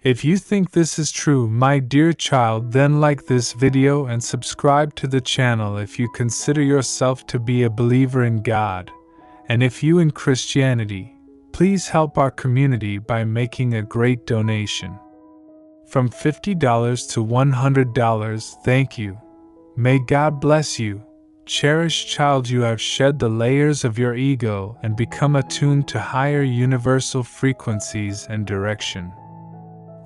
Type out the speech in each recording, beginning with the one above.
If you think this is true, my dear child, then like this video and subscribe to the channel if you consider yourself to be a believer in God, and if you in Christianity, please help our community by making a great donation. From $50 to $100, thank you. May God bless you. Cherished child, you have shed the layers of your ego and become attuned to higher universal frequencies and direction.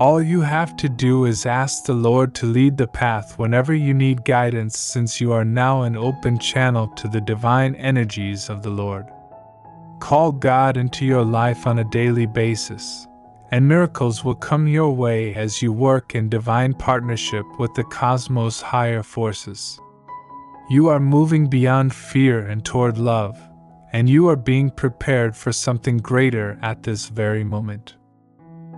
All you have to do is ask the Lord to lead the path whenever you need guidance, since you are now an open channel to the divine energies of the Lord. Call God into your life on a daily basis, and miracles will come your way as you work in divine partnership with the cosmos' higher forces. You are moving beyond fear and toward love, and you are being prepared for something greater at this very moment.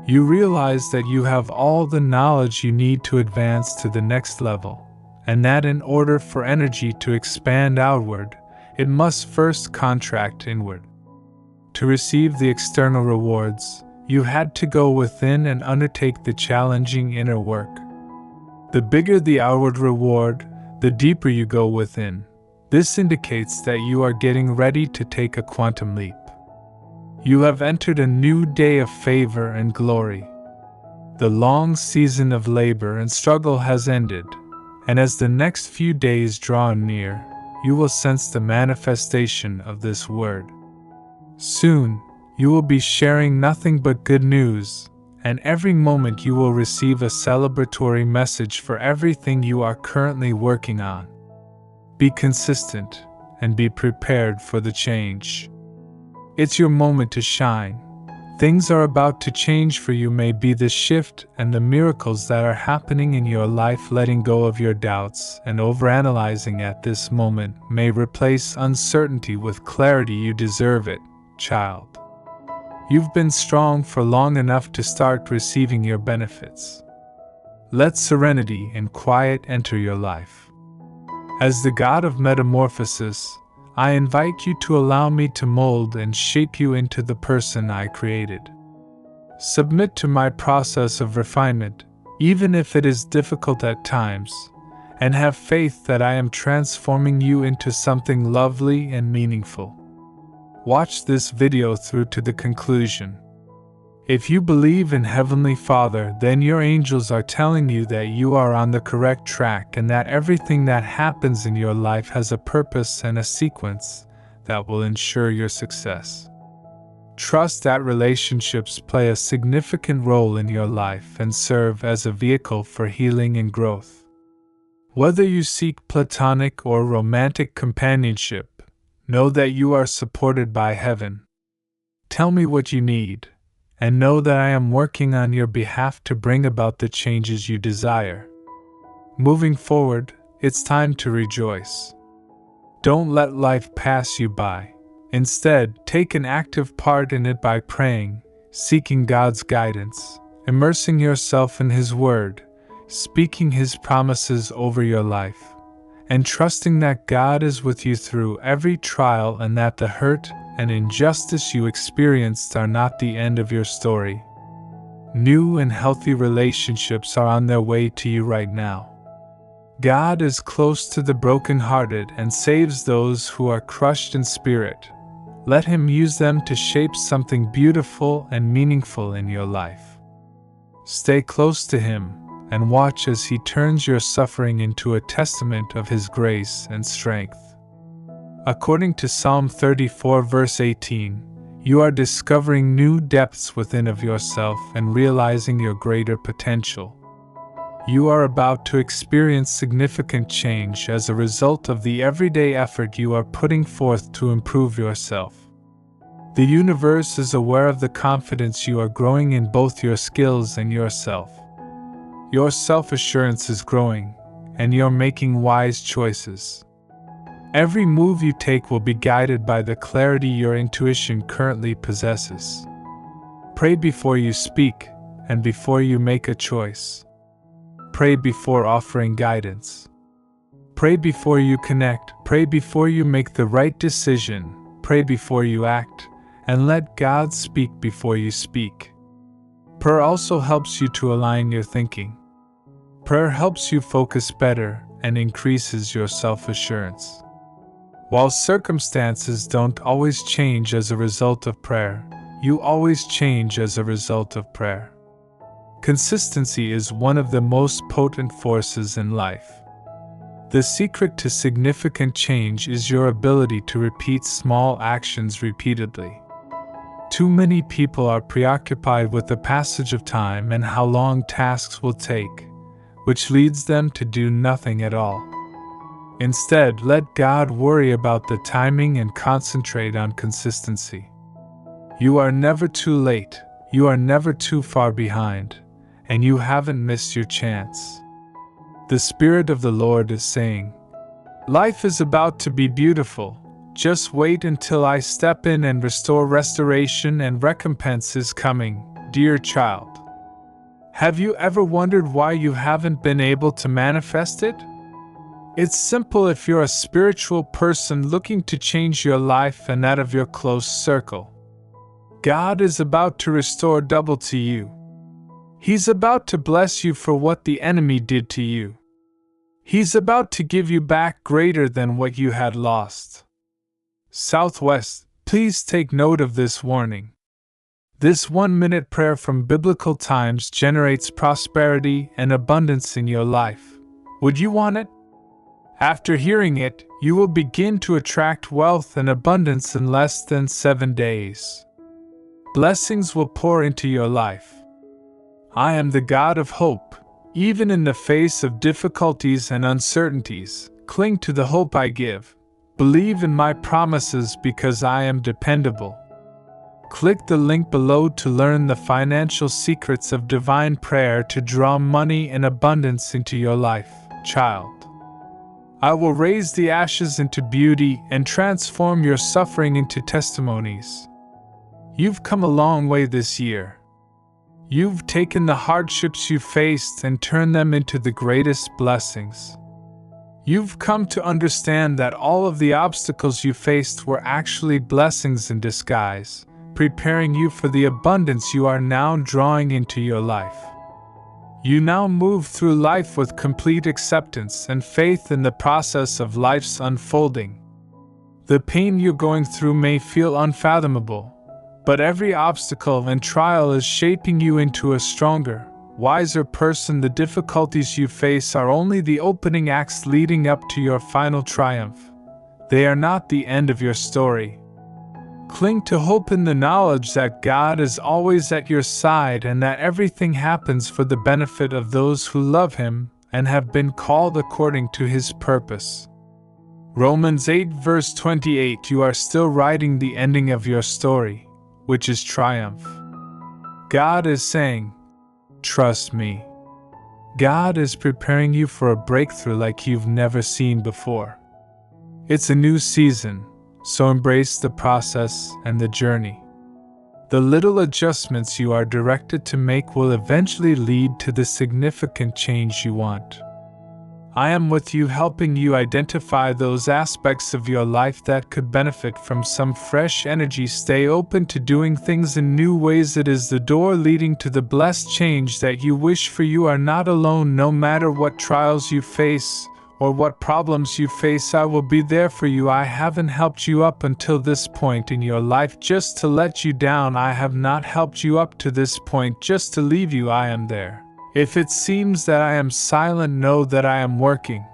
You realize that you have all the knowledge you need to advance to the next level, and that in order for energy to expand outward, it must first contract inward. To receive the external rewards, you had to go within and undertake the challenging inner work. The bigger the outward reward, the deeper you go within. This indicates that you are getting ready to take a quantum leap. You have entered a new day of favor and glory. The long season of labor and struggle has ended, and as the next few days draw near, you will sense the manifestation of this word. Soon, you will be sharing nothing but good news, and every moment you will receive a celebratory message for everything you are currently working on. Be consistent and be prepared for the change. It's your moment to shine. Things are about to change for you. May be the shift and the miracles that are happening in your life. Letting go of your doubts and overanalyzing at this moment may replace uncertainty with clarity. You deserve it, child. You've been strong for long enough to start receiving your benefits. Let serenity and quiet enter your life. As the God of metamorphosis, I invite you to allow me to mold and shape you into the person I created. Submit to my process of refinement, even if it is difficult at times, and have faith that I am transforming you into something lovely and meaningful. Watch this video through to the conclusion. If you believe in Heavenly Father, then your angels are telling you that you are on the correct track and that everything that happens in your life has a purpose and a sequence that will ensure your success. Trust that relationships play a significant role in your life and serve as a vehicle for healing and growth. Whether you seek platonic or romantic companionship, know that you are supported by heaven. Tell me what you need, and know that I am working on your behalf to bring about the changes you desire. Moving forward, it's time to rejoice. Don't let life pass you by. Instead, take an active part in it by praying, seeking God's guidance, immersing yourself in His Word, speaking His promises over your life, and trusting that God is with you through every trial and that the hurt and injustice you experienced are not the end of your story. New and healthy relationships are on their way to you right now. God is close to the brokenhearted and saves those who are crushed in spirit. Let Him use them to shape something beautiful and meaningful in your life. Stay close to Him and watch as He turns your suffering into a testament of His grace and strength. According to Psalm 34 verse 18, you are discovering new depths within of yourself and realizing your greater potential. You are about to experience significant change as a result of the everyday effort you are putting forth to improve yourself. The universe is aware of the confidence you are growing in both your skills and yourself. Your self-assurance is growing, and you're making wise choices. Every move you take will be guided by the clarity your intuition currently possesses. Pray before you speak, and before you make a choice. Pray before offering guidance. Pray before you connect. Pray before you make the right decision. Pray before you act, and let God speak before you speak. Prayer also helps you to align your thinking. Prayer helps you focus better and increases your self-assurance. While circumstances don't always change as a result of prayer, you always change as a result of prayer. Consistency is one of the most potent forces in life. The secret to significant change is your ability to repeat small actions repeatedly. Too many people are preoccupied with the passage of time and how long tasks will take, which leads them to do nothing at all. Instead, let God worry about the timing and concentrate on consistency. You are never too late, you are never too far behind, and you haven't missed your chance. The Spirit of the Lord is saying, "Life is about to be beautiful. Just wait until I step in and restore. Restoration and recompense is coming, dear child." Have you ever wondered why you haven't been able to manifest it? It's simple if you're a spiritual person looking to change your life and that of your close circle. God is about to restore double to you. He's about to bless you for what the enemy did to you. He's about to give you back greater than what you had lost. Southwest, please take note of this warning. This 1-minute prayer from biblical times generates prosperity and abundance in your life. Would you want it? After hearing it, you will begin to attract wealth and abundance in less than 7 days. Blessings will pour into your life. I am the God of hope. Even in the face of difficulties and uncertainties, cling to the hope I give. Believe in my promises because I am dependable. Click the link below to learn the financial secrets of divine prayer to draw money and abundance into your life, child. I will raise the ashes into beauty and transform your suffering into testimonies. You've come a long way this year. You've taken the hardships you faced and turned them into the greatest blessings. You've come to understand that all of the obstacles you faced were actually blessings in disguise, preparing you for the abundance you are now drawing into your life. You now move through life with complete acceptance and faith in the process of life's unfolding. The pain you're going through may feel unfathomable, but every obstacle and trial is shaping you into a stronger, wiser person. The difficulties you face are only the opening acts leading up to your final triumph. They are not the end of your story. Cling to hope in the knowledge that God is always at your side and that everything happens for the benefit of those who love Him and have been called according to His purpose. Romans 8 verse 28. You are still writing the ending of your story, which is triumph. God is saying, trust me. God is preparing you for a breakthrough like you've never seen before. It's a new season, so embrace the process and the journey. The little adjustments you are directed to make will eventually lead to the significant change you want. I am with you, helping you identify those aspects of your life that could benefit from some fresh energy. Stay open to doing things in new ways. It is the door leading to the blessed change that you wish for. You are not alone. No matter what trials you face or what problems you face, I will be there for you. I haven't helped you up until this point in your life just to let you down. I have not helped you up to this point just to leave you. I am there. If it seems that I am silent, know that I am working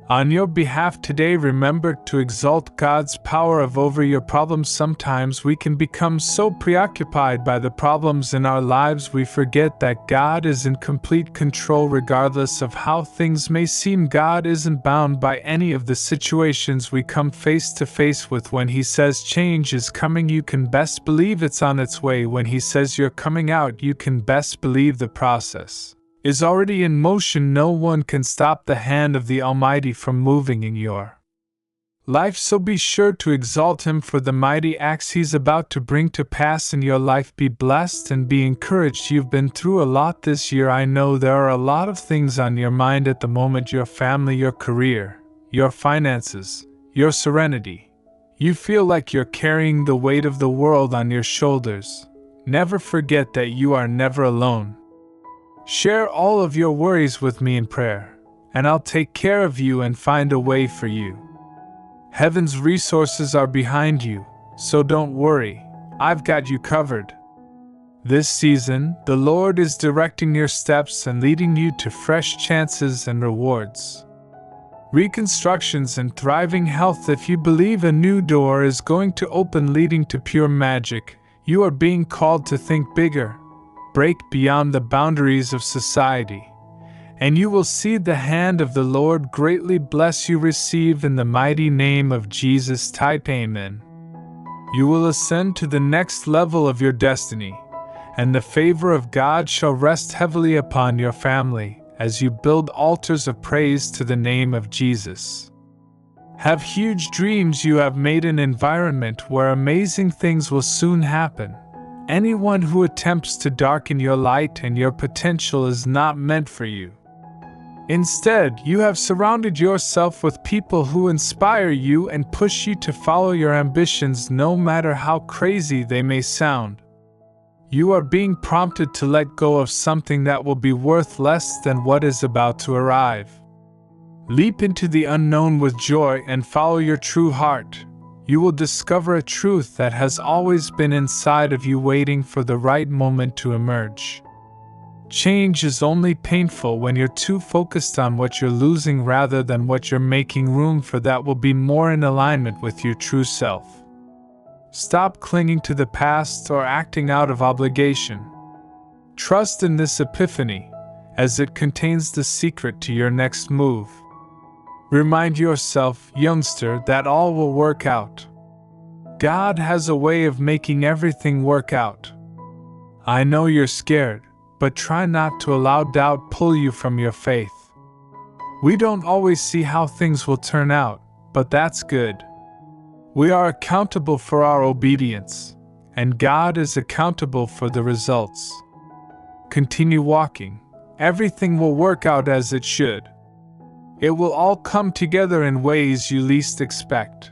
on your behalf today. Remember to exalt God's power over your problems. Sometimes we can become so preoccupied by the problems in our lives we forget that God is in complete control. Regardless of how things may seem, God isn't bound by any of the situations we come face to face with. When He says change is coming, you can best believe it's on its way. When He says you're coming out, you can best believe the process is already in motion. No one can stop the hand of the Almighty from moving in your life, so be sure to exalt Him for the mighty acts He's about to bring to pass in your life. Be blessed and be encouraged. You've been through a lot this year. I know there are a lot of things on your mind at the moment: your family, your career, your finances, your serenity. You feel like you're carrying the weight of the world on your shoulders. never forget that you are never alone. Share all of your worries with me in prayer, and I'll take care of you and find a way for you. Heaven's resources are behind you, so don't worry, I've got you covered. This season, the Lord is directing your steps and leading you to fresh chances and rewards. Reconstructions and thriving health. If you believe a new door is going to open leading to pure magic, you are being called to think bigger, break beyond the boundaries of society, and you will see the hand of the Lord greatly bless you. Receive in the mighty name of Jesus. Type Amen. You will ascend to the next level of your destiny, and the favor of God shall rest heavily upon your family as you build altars of praise to the name of Jesus. Have huge dreams. You have made an environment where amazing things will soon happen. Anyone who attempts to darken your light and your potential is not meant for you. Instead, you have surrounded yourself with people who inspire you and push you to follow your ambitions no matter how crazy they may sound. You are being prompted to let go of something that will be worth less than what is about to arrive. Leap into the unknown with joy and follow your true heart. You will discover a truth that has always been inside of you, waiting for the right moment to emerge. Change is only painful when you're too focused on what you're losing rather than what you're making room for that will be more in alignment with your true self. Stop clinging to the past or acting out of obligation. Trust in this epiphany, as it contains the secret to your next move. Remind yourself, youngster, that all will work out. God has a way of making everything work out. I know you're scared, but try not to allow doubt pull you from your faith. We don't always see how things will turn out, but that's good. We are accountable for our obedience, and God is accountable for the results. Continue walking. Everything will work out as it should. It will all come together in ways you least expect.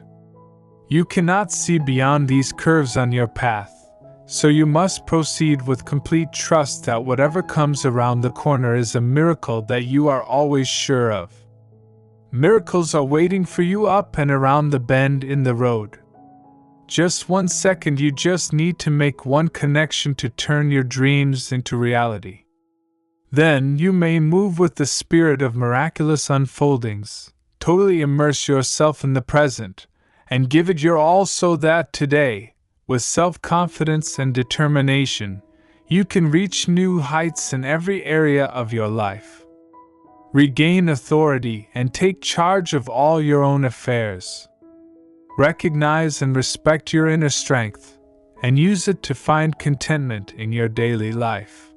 You cannot see beyond these curves on your path, so you must proceed with complete trust that whatever comes around the corner is a miracle that you are always sure of. Miracles are waiting for you up and around the bend in the road. Just 1 second, you just need to make one connection to turn your dreams into reality. Then you may move with the spirit of miraculous unfoldings, totally immerse yourself in the present, and give it your all so that today, with self-confidence and determination, you can reach new heights in every area of your life. Regain authority and take charge of all your own affairs. Recognize and respect your inner strength, and use it to find contentment in your daily life.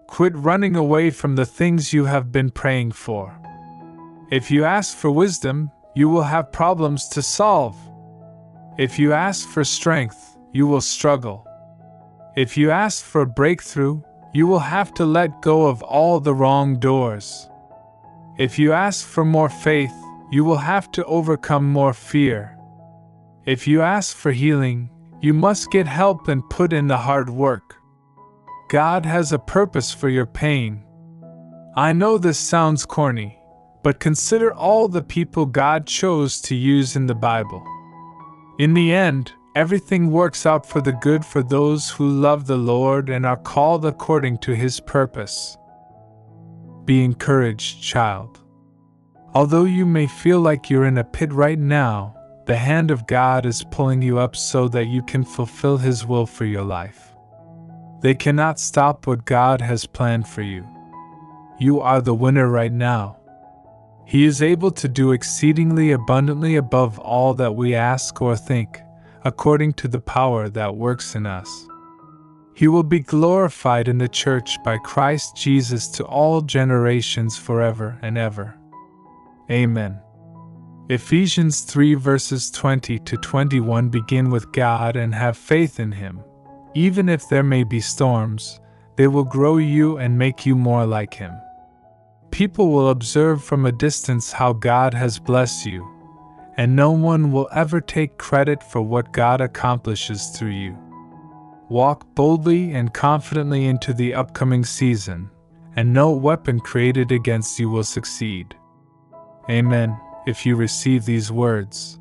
Quit running away from the things you have been praying for. If you ask for wisdom, you will have problems to solve. If you ask for strength, you will struggle. If you ask for a breakthrough, you will have to let go of all the wrong doors. If you ask for more faith, you will have to overcome more fear. If you ask for healing, you must get help and put in the hard work. God has a purpose for your pain. I know this sounds corny, but consider all the people God chose to use in the Bible. In the end, everything works out for the good for those who love the Lord and are called according to His purpose. Be encouraged, child. Although you may feel like you're in a pit right now, the hand of God is pulling you up so that you can fulfill His will for your life. They cannot stop what God has planned for you. You are the winner right now. He is able to do exceedingly abundantly above all that we ask or think, according to the power that works in us. He will be glorified in the church by Christ Jesus to all generations forever and ever. Amen. Ephesians 3 verses 20 to 21 begin with God and have faith in Him. Even if there may be storms, they will grow you and make you more like Him. People will observe from a distance how God has blessed you, and no one will ever take credit for what God accomplishes through you. Walk boldly and confidently into the upcoming season, and no weapon created against you will succeed. Amen. If you receive these words,